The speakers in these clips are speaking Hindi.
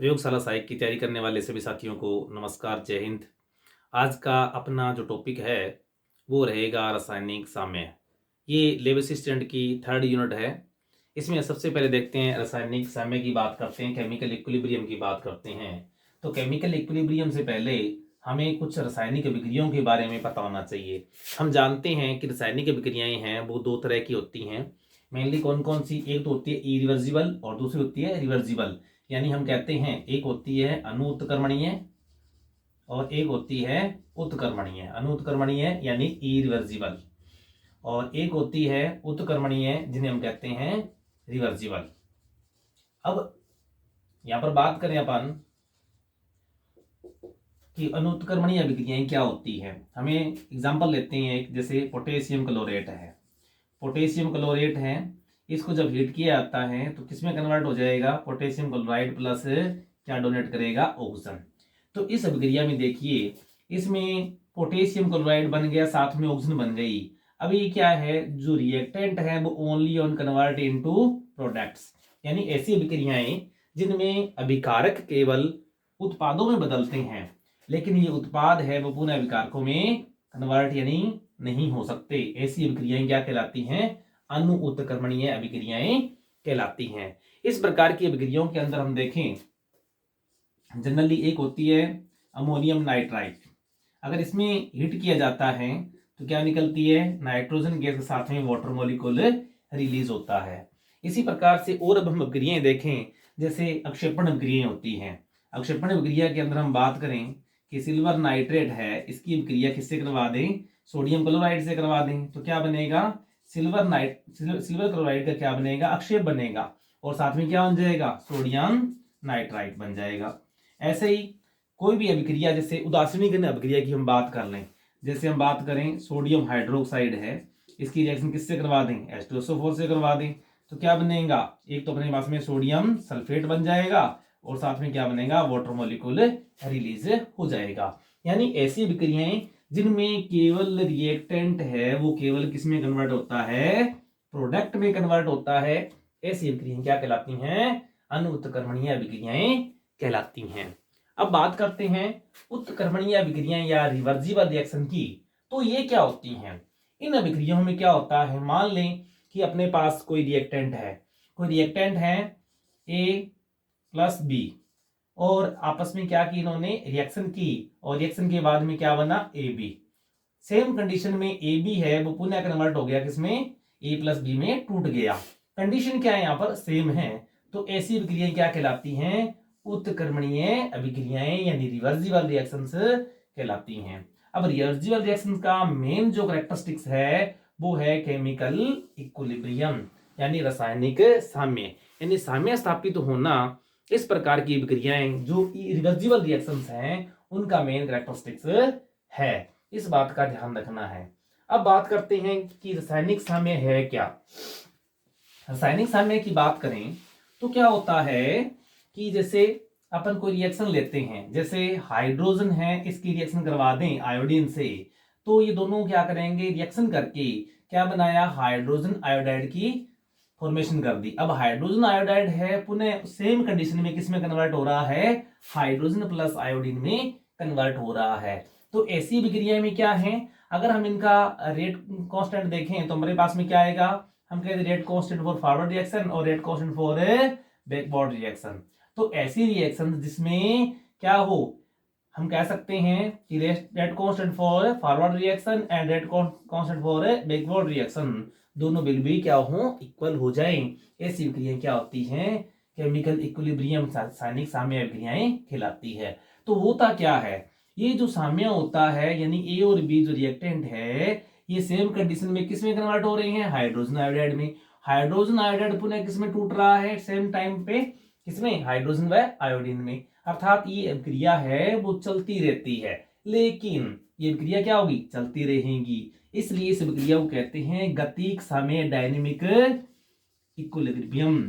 प्रयोगशाला सहायक की तैयारी करने वाले सभी साथियों को नमस्कार, जय हिंद। आज का अपना जो टॉपिक है वो रहेगा रासायनिक साम्य। ये लेवल स्टैंड की थर्ड यूनिट है। इसमें सबसे पहले देखते हैं रासायनिक साम्य की बात करते हैं, केमिकल इक्विलिब्रियम की बात करते हैं। तो केमिकल इक्विलिब्रियम से पहले हमें कुछ रासायनिक अभिक्रियाओं के बारे में पता होना चाहिए। हम जानते हैं कि रासायनिक अभिक्रियाएं हैं वो दो तरह की होती हैं। मेनली कौन कौन सी? एक तो होती है इरिवर्सिबल और दूसरी होती है रिवर्सिबल। यानी हम कहते हैं एक होती है अनुत्क्रमणीय और एक होती है उत्क्रमणीय। अनुत्क्रमणीय यानी इरिवर्सिबल और एक होती है उत्क्रमणीय जिन्हें हम कहते हैं रिवर्सिबल। अब यहां पर बात करें अपन कि अनुत्क्रमणीय अभिक्रियाएं क्या होती है। हमें एग्जांपल लेते हैं एक, जैसे पोटेशियम क्लोरेट है। पोटेशियम क्लोरेट है, इसको जब हीट किया जाता है तो किसमें कन्वर्ट हो जाएगा? पोटेशियम क्लोराइड प्लस क्या डोनेट करेगा? ऑक्सीजन। तो इस अभिक्रिया में देखिए, इसमें पोटेशियम क्लोराइड बन गया, साथ में ऑक्सीजन बन गई। अब ये क्या है? जो रिएक्टेंट है वो only on convert into products. यानी ऐसी अभिक्रियाएं जिनमें अभिकारक केवल उत्पादों में बदलते हैं, लेकिन ये उत्पाद है वो पुनः अभिकारकों में कन्वर्ट यानी नहीं हो सकते। ऐसी अभिक्रियाएं क्या कहलाती हैं? अनु उत्क्रमणीय अभिक्रियाएं कहलाती हैं। इस प्रकार की अभिक्रियाओं के अंदर हम देखें, जनरली एक होती है अमोनियम नाइट्राइट। अगर इसमें हीट किया जाता है तो क्या निकलती है? नाइट्रोजन गैस के साथ में वाटर मॉलिक्यूल रिलीज होता है। इसी प्रकार से और अब हम अभिक्रियाएं देखें, जैसे अक्षेपण अभिक्रियाएं होती हैं। अक्षेपण अभिक्रिया के अंदर हम बात करें कि सिल्वर नाइट्रेट है, इसकी अभिक्रिया किससे करवा दें? सोडियम क्लोराइड से करवा दें तो क्या बनेगा? सिल्वर क्लोराइड का क्या बनेगा? अक्षेप बनेगा और साथ में क्या बन जाएगा? सोडियम नाइट्राइट बन जाएगा। ऐसे ही कोई भी अभिक्रिया, जैसे उदासीनीकरण अभिक्रिया की हम बात कर लें, जैसे हम बात करें सोडियम हाइड्रोक्साइड है, इसकी रिएक्शन किससे करवा दें? H2SO4 से करवा दें तो क्या बनेगा? एक तो अपने पास में सोडियम सल्फेट बन जाएगा और साथ में क्या बनेगा? वाटर मॉलिक्यूल रिलीज हो जाएगा। यानी ऐसी अभिक्रियाएं जिनमें केवल रिएक्टेंट है वो केवल किस में कन्वर्ट होता है? प्रोडक्ट में कन्वर्ट होता है। ऐसी अभिक्रियाएं क्या कहलाती हैं? अनुत्क्रमणीय अभिक्रियाएं कहलाती हैं। अब बात करते हैं उत्क्रमणीय अभिक्रियाएं या रिवर्सिबल रिएक्शन की। तो ये क्या होती हैं? इन अभिक्रियाओं में क्या होता है? मान लें कि अपने पास कोई रिएक्टेंट है A प्लस बी, और आपस में क्या की इन्होंने? रिएक्शन की, और रिएक्शन के बाद में क्या बना? A B. सेम कंडीशन में ए बी है वो पुनः कन्वर्ट हो गया किसमें? ए प्लस बी में टूट गया। कंडीशन क्या है? यहाँ पर सेम है। तो ऐसी अभिक्रियाएं क्या कहलाती हैं? उत्क्रमणीय अभिक्रियाएं यानी रिवर्सिबल रिएक्शंस कहलाती हैं। अब रिवर्सिबल रिएक्शन का मेन जो कैरेक्टरिस्टिक्स है वो है केमिकल इक्विलिब्रियम यानी रासायनिक साम्य, यानी साम्य स्थापित होना। इस प्रकार की अभिक्रियाएं जो रिवर्सिबल रिएक्शंस हैं उनका मेन कैरेक्टरिस्टिक्स है। इस बात का ध्यान रखना है। अब बात करते हैं कि रासायनिक साम्य है क्या। रासायनिक साम्य की बात करें तो क्या होता है कि जैसे अपन कोई रिएक्शन लेते हैं, जैसे हाइड्रोजन है, इसकी रिएक्शन करवा दें आयोडीन से, तो ये दोनों क्या करेंगे? रिएक्शन करके क्या बनाया? हाइड्रोजन आयोडाइड की फॉर्मेशन कर दी। अब हाइड्रोजन आयोडाइड है पुनः सेम कंडीशन में किस में कन्वर्ट हो रहा है? हाइड्रोजन प्लस आयोडीन में कन्वर्ट हो रहा है। तो ऐसी अभिक्रिया में क्या है? अगर हम इनका रेट कांस्टेंट देखें तो हमारे पास में क्या आएगा? हम कहते हैं rate constant for forward reaction और rate constant for backward reaction. तो ऐसी रिएक्शन जिसमें क्या हो, हम कह सकते हैं कि rate constant for forward reaction and rate constant for backward reaction दोनों बिल भी क्या हो? इक्वल हो जाएं। ऐसी अभिक्रियाएं क्या होती हैं? केमिकल इक्विलिब्रियम रासायनिक साम्य अभिक्रियाएं कहलाती है। तो होता क्या है? ये जो साम्य होता है यानी ए और बी जो रिएक्टेंट है ये सेम कंडीशन में किस में कन्वर्ट हो रहे हैं? हाइड्रोजन आयोडाइड में। हाइड्रोजन आयोडाइड पुनः किस में टूट रहा है? सेम टाइम पे किसमें? हाइड्रोजन व आयोडीन में। अर्थात ये अभिक्रिया है वो चलती रहती है, लेकिन ये अभिक्रिया क्या होगी? चलती रहेगी। इसलिए इस अभिक्रिया को कहते हैं गतिक साम्य, डायनेमिक इक्विलिब्रियम।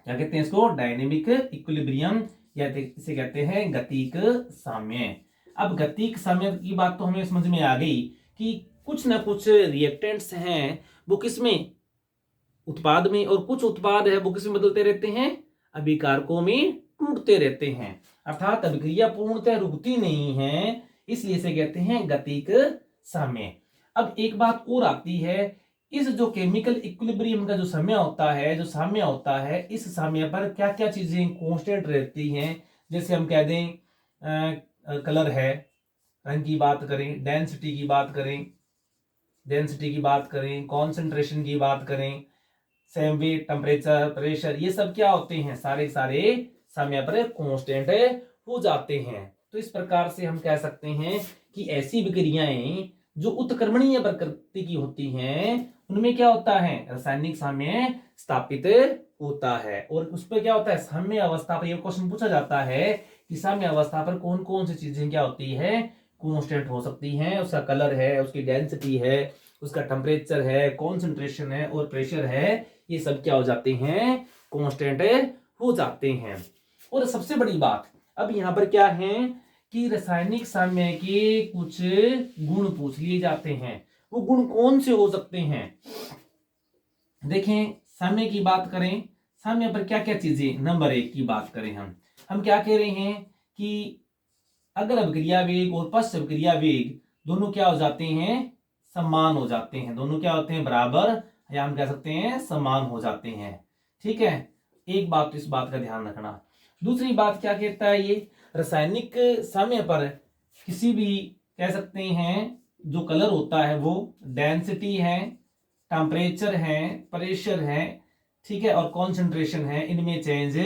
क्या कहते हैं इसको? डायनेमिक इक्विलिब्रियम, या इसे कहते हैं गतिक साम्य। अब गतिक साम्य की बात तो हमें समझ में आ गई कि कुछ ना कुछ रिएक्टेंट्स हैं वो किसमें? उत्पाद में, और कुछ उत्पाद है वो किसमें बदलते रहते हैं? अभिकारकों में टूटते रहते हैं, अर्थात अभिक्रिया पूर्णतः रुकती नहीं है, इसलिए इसे कहते हैं गतिक साम्य। अब एक बात और आती है, इस जो केमिकल इक्विलिब्रियम का जो समय होता है, जो साम्य होता है, इस साम्य पर क्या क्या चीजें कांस्टेंट रहती हैं। जैसे हम कह दें कलर है, रंग की बात करें, डेंसिटी की बात करें, कॉन्सेंट्रेशन की बात करें, सेम वेट, टेम्परेचर, प्रेशर, ये सब क्या होते हैं, सारे सारे साम्य पर कांस्टेंट हो जाते हैं। तो इस प्रकार से हम कह सकते हैं कि ऐसी विक्रियाएं जो उत्क्रमणीय प्रकृति की होती हैं, उनमें क्या होता है, रासायनिक साम्य स्थापित होता है। और उस पर क्या होता है, साम्य अवस्था पर, यह क्वेश्चन पूछा जाता है कि साम्य अवस्था पर कौन कौन सी चीजें क्या होती है, कांस्टेंट हो सकती हैं। उसका कलर है, उसकी डेंसिटी है, उसका टेम्परेचर है, कॉन्सेंट्रेशन है और प्रेशर है, ये सब क्या हो जाते हैं, कांस्टेंट हो जाते हैं। और सबसे बड़ी बात अब यहां पर क्या है कि रासायनिक साम्य के कुछ गुण पूछ लिए जाते हैं। वो गुण कौन से हो सकते हैं, देखें साम्य की बात करें, साम्य पर क्या क्या चीजें, नंबर 1 की बात करें, हम क्या कह रहे हैं कि अगर अभिक्रिया वेग और पश्च अभिक्रिया वेग दोनों क्या हो जाते हैं, समान हो जाते हैं, दोनों क्या होते हैं, बराबर, या हम कह सकते हैं समान हो जाते हैं। ठीक है, एक बात, तो इस बात का ध्यान रखना। दूसरी बात क्या कहता है, ये रासायनिक साम्य पर किसी भी कह सकते हैं जो कलर होता है वो डेंसिटी है, टेम्परेचर है, प्रेशर है, ठीक है, और कॉन्सेंट्रेशन है, इनमें चेंज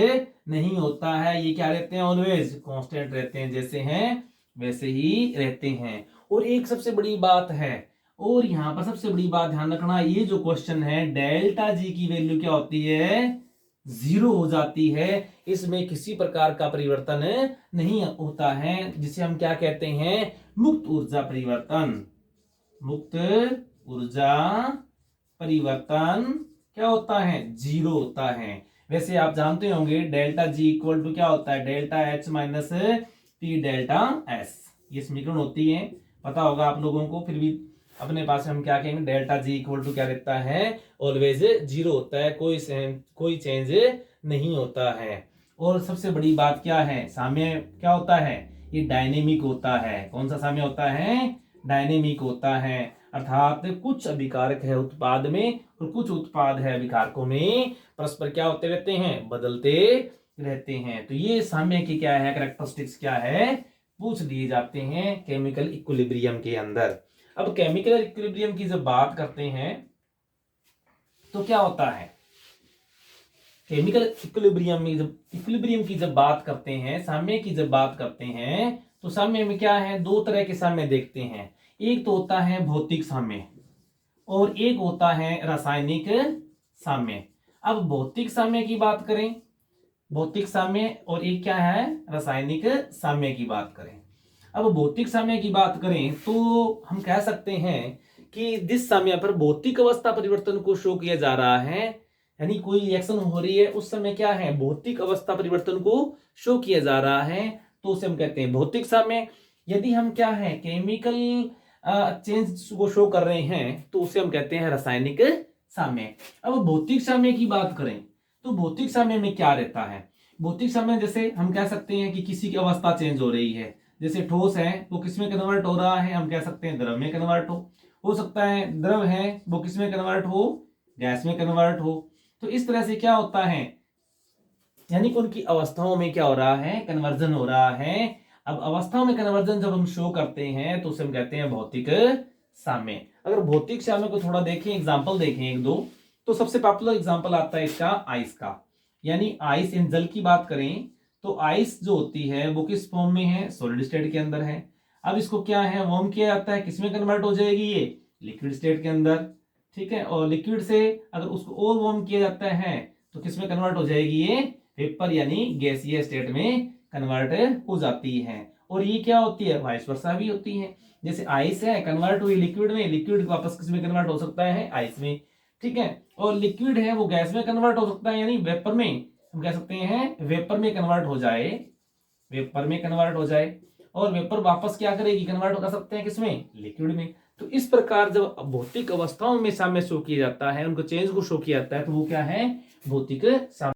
नहीं होता है। ये क्या रहते हैं, ऑलवेज कांस्टेंट रहते हैं, जैसे हैं वैसे ही रहते हैं। और एक सबसे बड़ी बात है, और यहां पर सबसे बड़ी बात ध्यान रखना, ये जो क्वेश्चन है, डेल्टा जी की वैल्यू क्या होती है, 0 हो जाती है। इसमें किसी प्रकार का परिवर्तन नहीं होता है, जिसे हम क्या कहते हैं, मुक्त ऊर्जा परिवर्तन। मुक्त ऊर्जा परिवर्तन क्या होता है, 0 होता है। वैसे आप जानते होंगे डेल्टा जी इक्वल टू क्या होता है, delta H minus T delta S, ये समीकरण होती है, पता होगा आप लोगों को। फिर भी अपने पास हम क्या कहेंगे, डेल्टा जी इक्वल टू क्या रहता है, ऑलवेज 0 होता है, कोई चेंज नहीं होता है। और सबसे बड़ी बात क्या है, साम्य क्या होता है, ये डायनेमिक होता है। कौन सा साम्य होता है, डायनेमिक होता है, अर्थात कुछ अभिकारक है उत्पाद में और कुछ उत्पाद है अभिकारकों में, परस्पर क्या होते रहते हैं, बदलते रहते हैं। तो ये साम्य की क्या है, कैरेक्टरिस्टिक्स क्या है, पूछ दिए जाते हैं केमिकल इक्विलिब्रियम के अंदर। अब केमिकल इक्विलिब्रियम की जब बात करते हैं तो क्या होता है, केमिकल इक्विलिब्रियम की जब बात करते हैं, साम्य की जब बात करते हैं, तो साम्य में क्या है, दो तरह के साम्य देखते हैं। एक तो होता है भौतिक साम्य और एक होता है रासायनिक साम्य। अब भौतिक साम्य की बात करें, भौतिक साम्य, और एक क्या है, रासायनिक साम्य की बात करें। अब भौतिक साम्य की बात करें तो हम कह सकते हैं कि जिस साम्य पर भौतिक अवस्था परिवर्तन को शो किया जा रहा है, यानी कोई रिएक्शन हो रही है, उस समय क्या है, भौतिक अवस्था परिवर्तन को शो किया जा रहा है, तो उसे हम कहते हैं भौतिक साम्य। यदि हम क्या है, केमिकल चेंज को शो कर रहे हैं, तो उसे हम कहते हैं रासायनिक साम्य। अब भौतिक साम्य की बात करें तो भौतिक साम्य में क्या रहता है, भौतिक साम्य जैसे हम कह सकते हैं कि किसी की अवस्था चेंज हो रही है, जैसे ठोस है वो किस में कन्वर्ट हो रहा है, हम कह सकते हैं द्रव में कन्वर्ट हो सकता है, द्रव है वो किस में कन्वर्ट हो, गैस में कन्वर्ट हो। तो इस तरह से क्या होता है, यानी कि उनकी अवस्थाओं में क्या हो रहा है, कन्वर्जन हो रहा है। अब अवस्थाओं में कन्वर्जन जब हम शो करते हैं तो उसे हम कहते हैं भौतिक साम्य। अगर भौतिक साम्य को थोड़ा देखें, एग्जांपल देखें एक दो, तो सबसे पॉपुलर एग्जांपल आता है इसका आइस का, यानी आइस इन जल की बात करें तो आइस जो होती है वो किस फॉर्म में है, सॉलिड स्टेट के अंदर है। अब इसको क्या है, वार्म किया जाता है, किसमें कन्वर्ट हो जाएगी, ये लिक्विड स्टेट के अंदर, ठीक है। और लिक्विड से अगर उसको और वार्म किया जाता है तो किसमें कन्वर्ट हो जाएगी, ये वेपर यानी गैसीय स्टेट में कन्वर्ट हो जाती है। और ये क्या होती है, वाइस वर्सा भी होती है, जैसे आइस है कन्वर्ट हुई लिक्विड में, लिक्विड वापस किसमें कन्वर्ट हो सकता है, आइस में, ठीक है। और लिक्विड है वो गैस में कन्वर्ट हो सकता है, यानी वेपर में, हम कह सकते हैं वेपर में कन्वर्ट हो जाए, वेपर में कन्वर्ट हो जाए। और वेपर वापस क्या करेगी, कन्वर्ट कर सकते हैं किसमें, लिक्विड में। तो इस प्रकार जब भौतिक अवस्थाओं में साम्य शो किया जाता है, उनको चेंज को शो किया जाता है, तो वो क्या है, भौतिक साम्य।